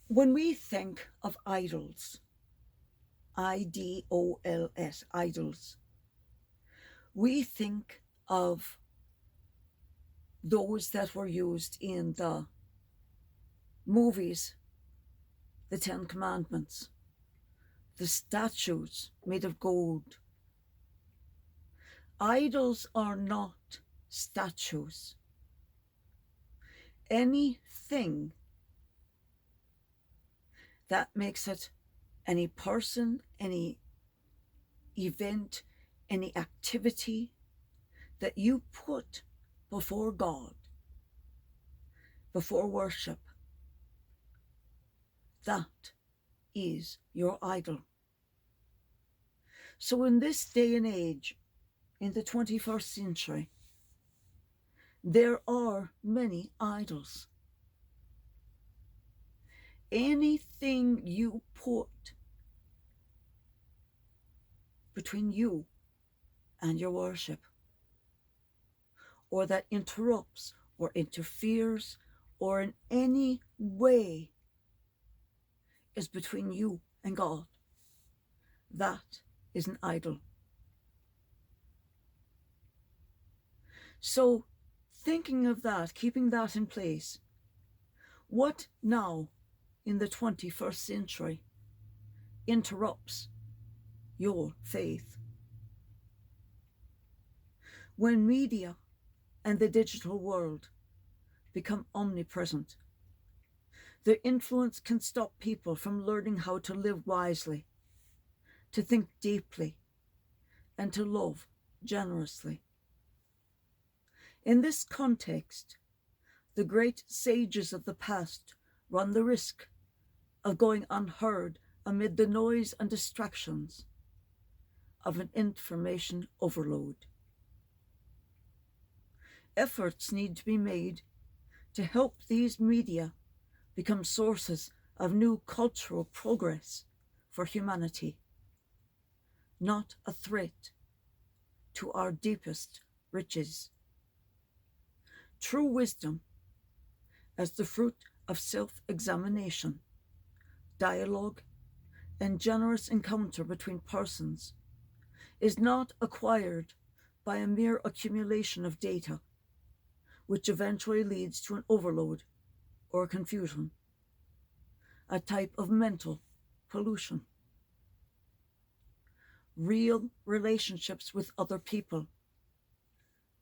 When we think of idols, IDOLS, idols, we think of those that were used in the movies, the Ten Commandments, the statues made of gold. Idols are not statues. Anything that makes it any person, any event, any activity that you put before God, before worship, that is your idol. So in this day and age, in the 21st century, there are many idols. Anything you put between you and your worship, or that interrupts or interferes or in any way is between you and God, that is an idol. So thinking of that, keeping that in place, what now in the 21st century interrupts your faith? When media and the digital world become omnipresent, their influence can stop people from learning how to live wisely, to think deeply, and to love generously. In this context, the great sages of the past run the risk of going unheard amid the noise and distractions of an information overload. Efforts need to be made to help these media become sources of new cultural progress for humanity, not a threat to our deepest riches. True wisdom, as the fruit of self-examination, dialogue, and generous encounter between persons, is not acquired by a mere accumulation of data, which eventually leads to an overload or confusion, a type of mental pollution. Real relationships with other people,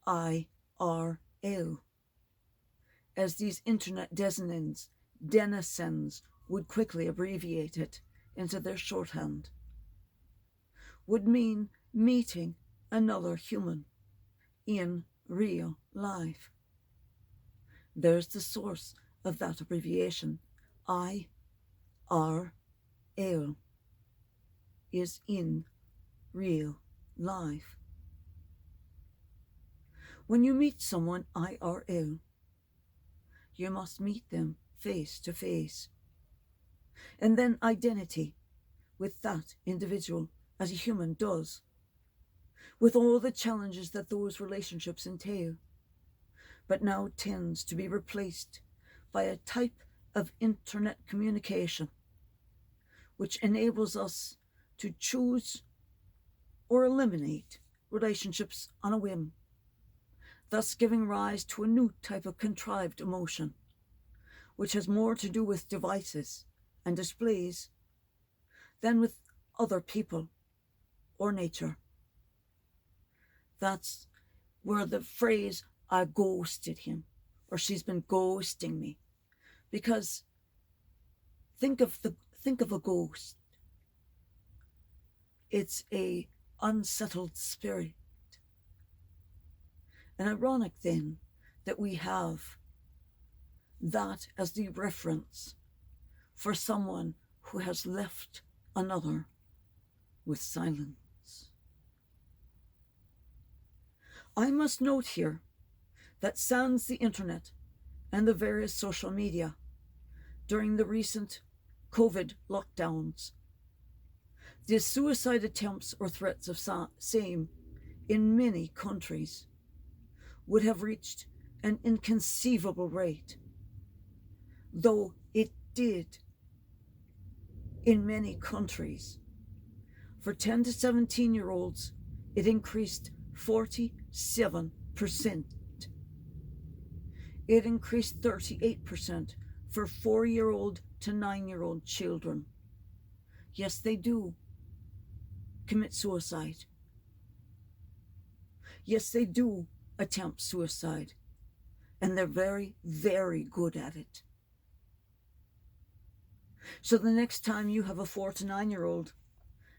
IRL, as these internet denizens would quickly abbreviate it into their shorthand, would mean meeting another human in real life. There's the source of that abbreviation. IRL is in real life. When you meet someone IRL, you must meet them face to face, and then identity with that individual as a human does, with all the challenges that those relationships entail, but now tends to be replaced by a type of internet communication which enables us to choose or eliminate relationships on a whim, thus giving rise to a new type of contrived emotion, which has more to do with devices and displays than with other people or nature. That's where the phrase, I ghosted him, or she's been ghosting me, because think of a ghost. It's a unsettled spirit. And ironic then that we have that as the reference for someone who has left another with silence. I must note here that sans the internet and the various social media during the recent COVID lockdowns, the suicide attempts or threats of same in many countries would have reached an inconceivable rate, though it did in many countries. For 10 to 17-year-olds, it increased 47%. It increased 38% for 4-year-old to 9-year-old children. Yes, they do commit suicide. Yes, they do attempt suicide. And they're very, very good at it. So the next time you have a 4 to 9-year-old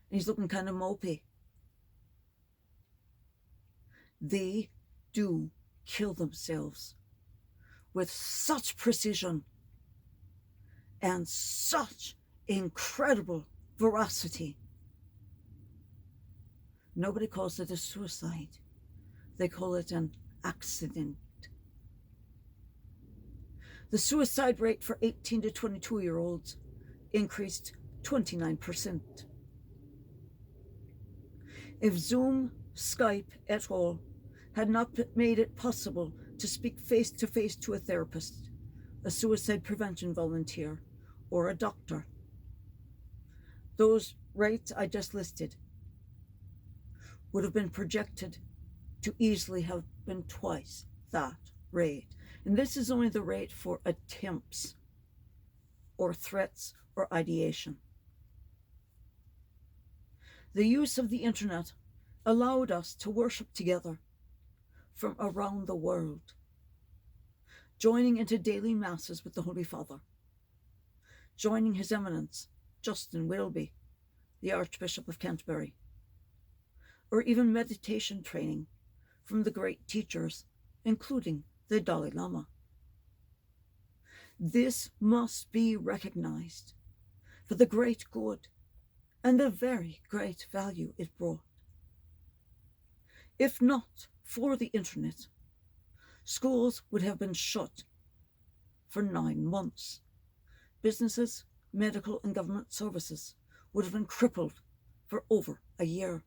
and he's looking kind of mopey, they do kill themselves with such precision and such incredible veracity. Nobody calls it a suicide. They call it an accident. The suicide rate for 18 to 22-year-olds increased 29%. If Zoom, Skype, et al. Had not made it possible to speak face-to-face to a therapist, a suicide prevention volunteer, or a doctor, those rates I just listed would have been projected to easily have been twice that rate. And this is only the rate for attempts or threats or ideation. The use of the internet allowed us to worship together from around the world, joining into daily masses with the Holy Father, joining His Eminence, Justin Welby, the Archbishop of Canterbury, or even meditation training from the great teachers, including the Dalai Lama. This must be recognized for the great good and the very great value it brought. If not for the internet, schools would have been shut for 9 months. Businesses, medical and government services would have been crippled for over a year.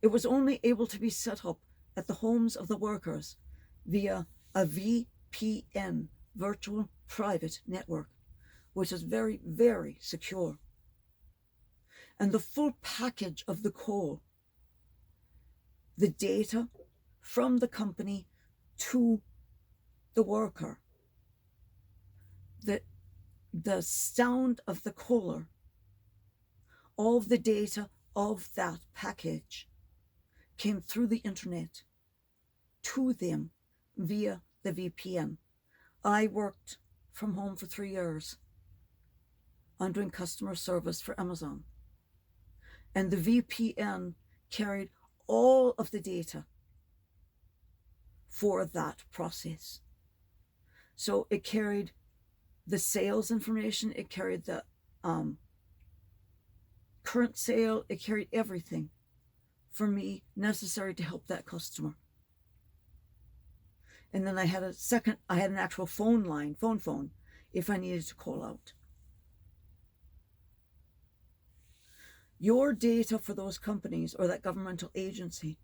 It was only able to be set up at the homes of the workers via a VPN, virtual private network, which is very, very secure. And the full package of the call, the data from the company to the worker, the sound of the caller, all of the data of that package came through the internet to them via the VPN. I worked from home for 3 years. I'm doing customer service for Amazon. And the VPN carried all of the data for that process. So it carried the sales information, it carried the current sale, it carried everything for me necessary to help that customer. And then I had an actual phone line, phone, if I needed to call out. Your data for those companies or that governmental agency,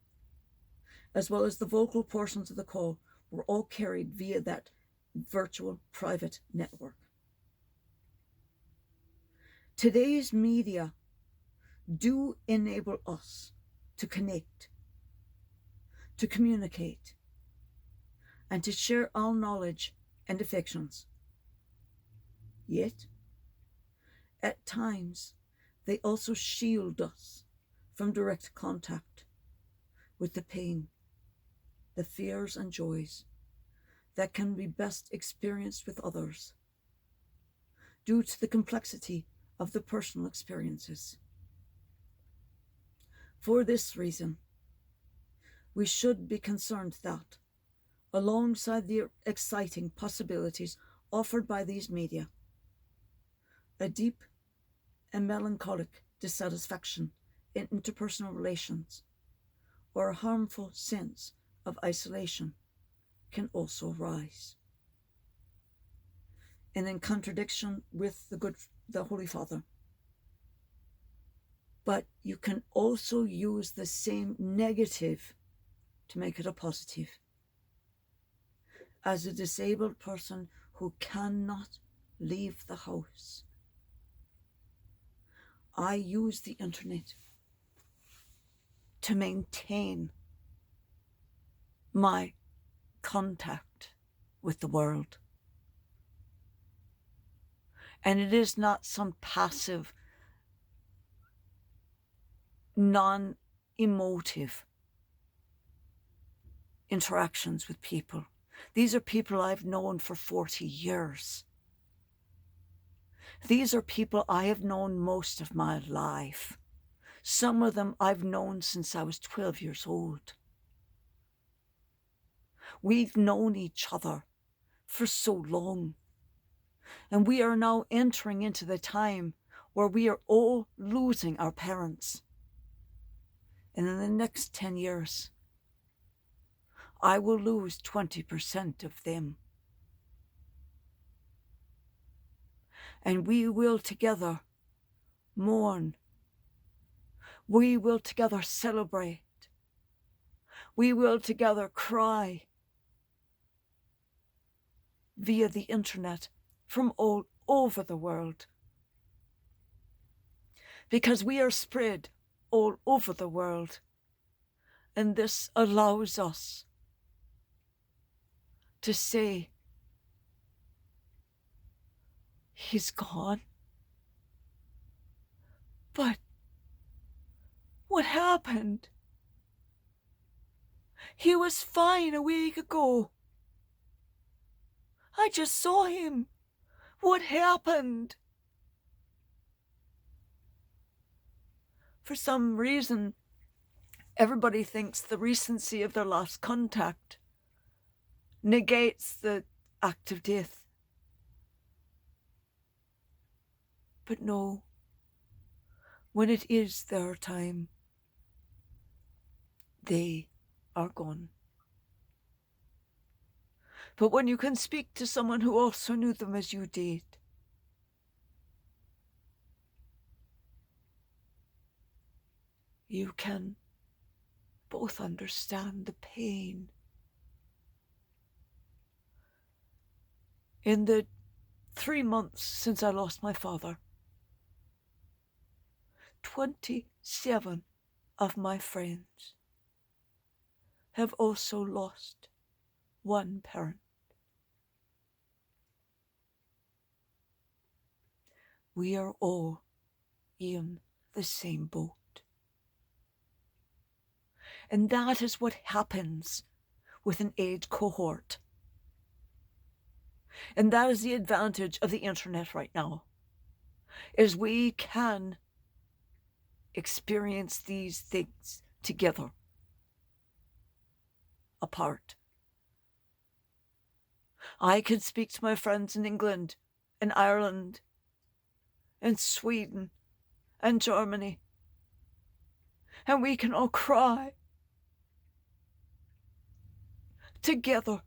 as well as the vocal portions of the call, were all carried via that virtual private network. Today's media do enable us to connect, to communicate, and to share our knowledge and affections. Yet, at times, they also shield us from direct contact with the pain, the fears and joys that can be best experienced with others due to the complexity of the personal experiences. For this reason, we should be concerned that, alongside the exciting possibilities offered by these media, a deep and melancholic dissatisfaction in interpersonal relations or a harmful sense of isolation can also rise. And in contradiction with the Holy Father. But you can also use the same negative to make it a positive. As a disabled person who cannot leave the house, I use the internet to maintain my contact with the world. And it is not some passive, non-emotive interactions with people. These are people I've known for 40 years. These are people I have known most of my life. Some of them I've known since I was 12 years old. We've known each other for so long. And we are now entering into the time where we are all losing our parents. And in the next 10 years, I will lose 20% of them. And we will together mourn. We will together celebrate. We will together cry via the internet from all over the world. Because we are spread all over the world. And this allows us to say, he's gone. But what happened? He was fine a week ago. I just saw him. What happened? For some reason, everybody thinks the recency of their last contact negates the act of death. But no, when it is their time, they are gone. But when you can speak to someone who also knew them as you did, you can both understand the pain. In the 3 months since I lost my father, 27 of my friends have also lost one parent. We are all in the same boat. And that is what happens with an age cohort. And that is the advantage of the internet right now, is we can experience these things together, apart. I can speak to my friends in England, in Ireland, in Sweden, and Germany, and we can all cry together.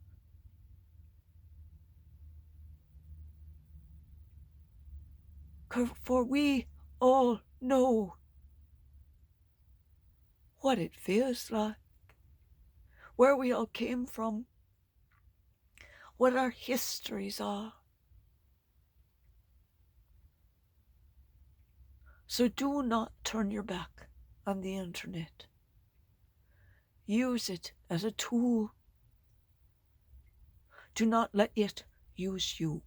For we all know what it feels like, where we all came from, what our histories are. So do not turn your back on the internet. Use it as a tool. Do not let it use you.